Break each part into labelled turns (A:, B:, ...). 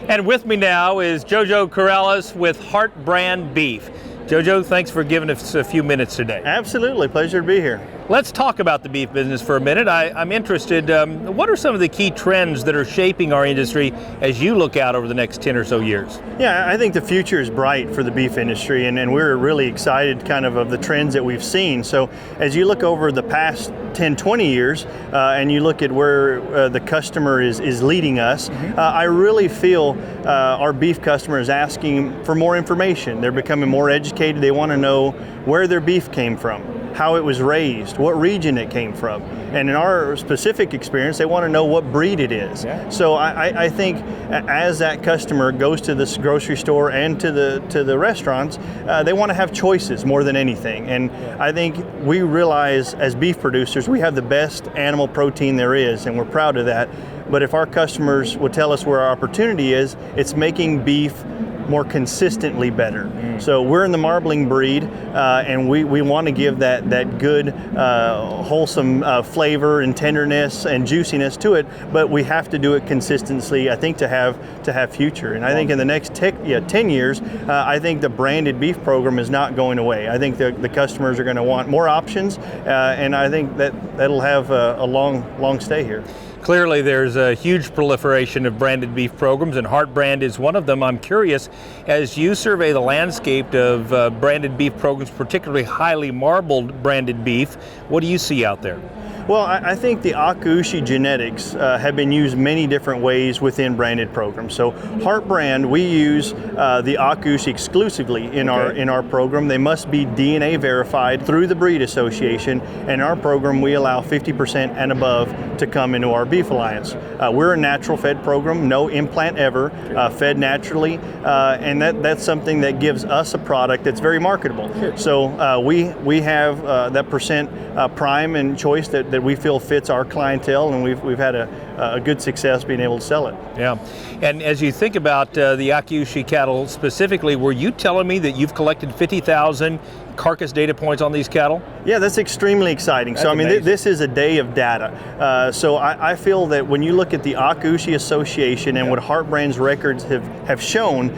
A: And with me now is Jojo Corrales with HeartBrand Beef. Jojo, thanks for giving us a few minutes today.
B: Absolutely, pleasure to be here.
A: Let's talk about the beef business for a minute. I'm interested, what are some of the key trends that are shaping our industry as you look out over the next 10 or so years?
B: Yeah, I think the future is bright for the beef industry, and we're really excited kind of the trends that we've seen. So as you look over the past 10, 20 years, and you look at where the customer is leading us, I really feel our beef customer is asking for more information. They're becoming more educated. They want to know where their beef came from, how it was raised, what region it came from. And in our specific experience, they want to know what breed it is. Yeah. So I think as that customer goes to this grocery store and to the restaurants, they want to have choices more than anything. And I think we realize as beef producers, we have the best animal protein there is, and we're proud of that. But if our customers would tell us where our opportunity is, it's making beef more consistently better. So we're in the marbling breed, and we want to give that good, wholesome flavor and tenderness and juiciness to it, but we have to do it consistently, I think, to have future. And I think in the next 10 years, I think the branded beef program is not going away. I think the customers are going to want more options, and I think that'll have a long stay here.
A: Clearly there's a huge proliferation of branded beef programs, and HeartBrand is one of them. I'm curious, as you survey the landscape of branded beef programs, particularly highly marbled branded beef, what do you see out there?
B: Well, I think the Akaushi genetics have been used many different ways within branded programs. So HeartBrand, we use the Akaushi exclusively in our program. They must be DNA verified through the breed association. And in our program, we allow 50% and above to come into our Beef Alliance. We're a natural fed program, no implant ever, fed naturally, and that's something that gives us a product that's very marketable. So we have that percent prime and choice that we feel fits our clientele, and we've had a good success being able to sell it.
A: Yeah, and as you think about the Akaushi cattle specifically, were you telling me that you've collected 50,000 carcass data points on these cattle?
B: Yeah, that's extremely exciting.
A: That's
B: so I mean,
A: amazing.
B: This is a day of data. So I feel that when you look at the Akaushi Association and what HeartBrand's records have shown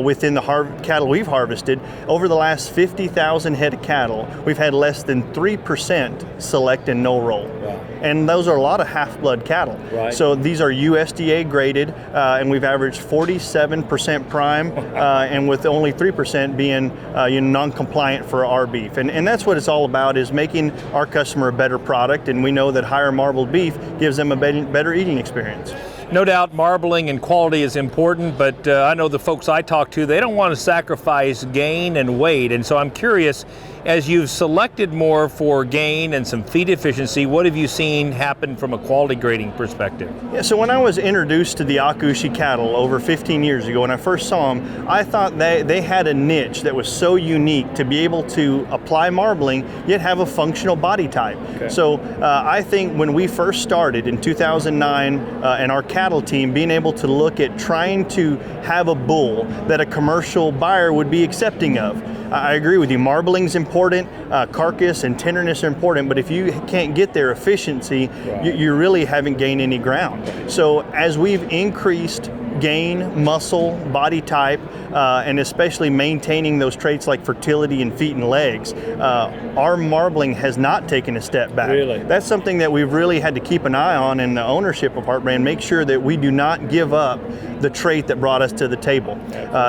B: within the cattle we've harvested, over the last 50,000 head of cattle, we've had less than 3% select and no roll. Wow. And those are a lot of half-blood cattle. Right. So these are USDA graded, and we've averaged 47% prime, and with only 3% being non-compliant for our beef. And that's what it's all about, is making our customer a better product, and we know that higher marbled beef gives them a better eating experience.
A: No doubt marbling and quality is important, but I know the folks I talk to, they don't want to sacrifice gain and weight. And so I'm curious, as you've selected more for gain and some feed efficiency, what have you seen happen from a quality grading perspective?
B: Yeah, so when I was introduced to the Akaushi cattle over 15 years ago, when I first saw them, I thought they had a niche that was so unique to be able to apply marbling, yet have a functional body type. Okay. So I think when we first started in 2009, and our cattle team being able to look at trying to have a bull that a commercial buyer would be accepting of. I agree with you, marbling's important, carcass and tenderness are important, but if you can't get their efficiency, you really haven't gained any ground. So as we've increased gain, muscle, body type, and especially maintaining those traits like fertility and feet and legs, our marbling has not taken a step back.
A: Really?
B: That's something that we've really had to keep an eye on in the ownership of HeartBrand, make sure that we do not give up the trait that brought us to the table.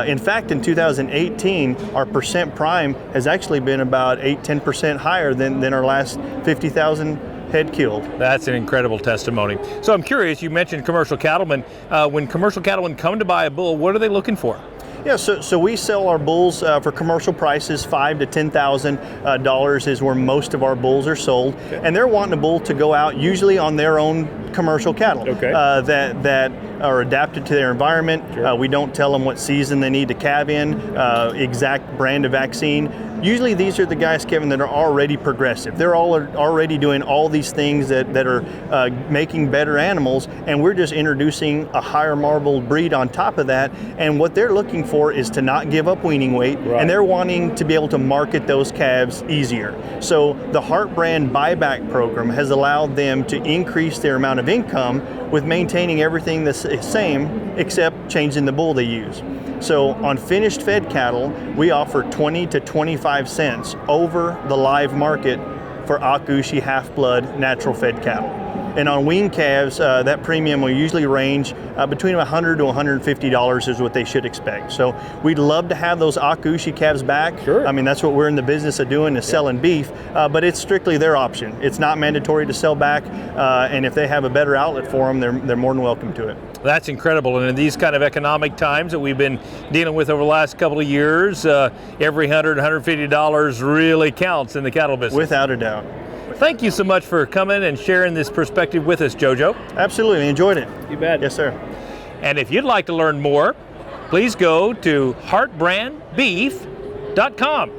B: In fact, in 2018, our percent prime has actually been about 8-10% higher than our last 50,000 head killed.
A: That's an incredible testimony. So I'm curious, you mentioned commercial cattlemen. When commercial cattlemen come to buy a bull, what are they looking for?
B: Yeah, so we sell our bulls for commercial prices. $5,000 to $10,000 is where most of our bulls are sold, and they're wanting a bull to go out usually on their own commercial cattle that are adapted to their environment. Sure. We don't tell them what season they need to calve in, exact brand of vaccine. Usually these are the guys, Kevin, that are already progressive. They're already doing all these things that are making better animals, and we're just introducing a higher marbled breed on top of that. And what they're looking for is to not give up weaning weight, and they're wanting to be able to market those calves easier. So the HeartBrand buyback program has allowed them to increase their amount of income with maintaining everything the same except changing the bull they use. So on finished fed cattle, we offer 20 to 25 cents over the live market for Akaushi half-blood natural fed cattle. And on weaned calves, that premium will usually range between $100 to $150 is what they should expect. So we'd love to have those Akaushi calves back.
A: Sure.
B: I mean, that's what we're in the business of doing, is selling beef, but it's strictly their option. It's not mandatory to sell back, and if they have a better outlet for them, they're more than welcome to it.
A: That's incredible. And in these kind of economic times that we've been dealing with over the last couple of years, every $100, $150 really counts in the cattle business.
B: Without a doubt.
A: Thank you so much for coming and sharing this perspective with us, JoJo.
B: Absolutely, enjoyed it.
A: You bet.
B: Yes, sir.
A: And if you'd like to learn more, please go to heartbrandbeef.com.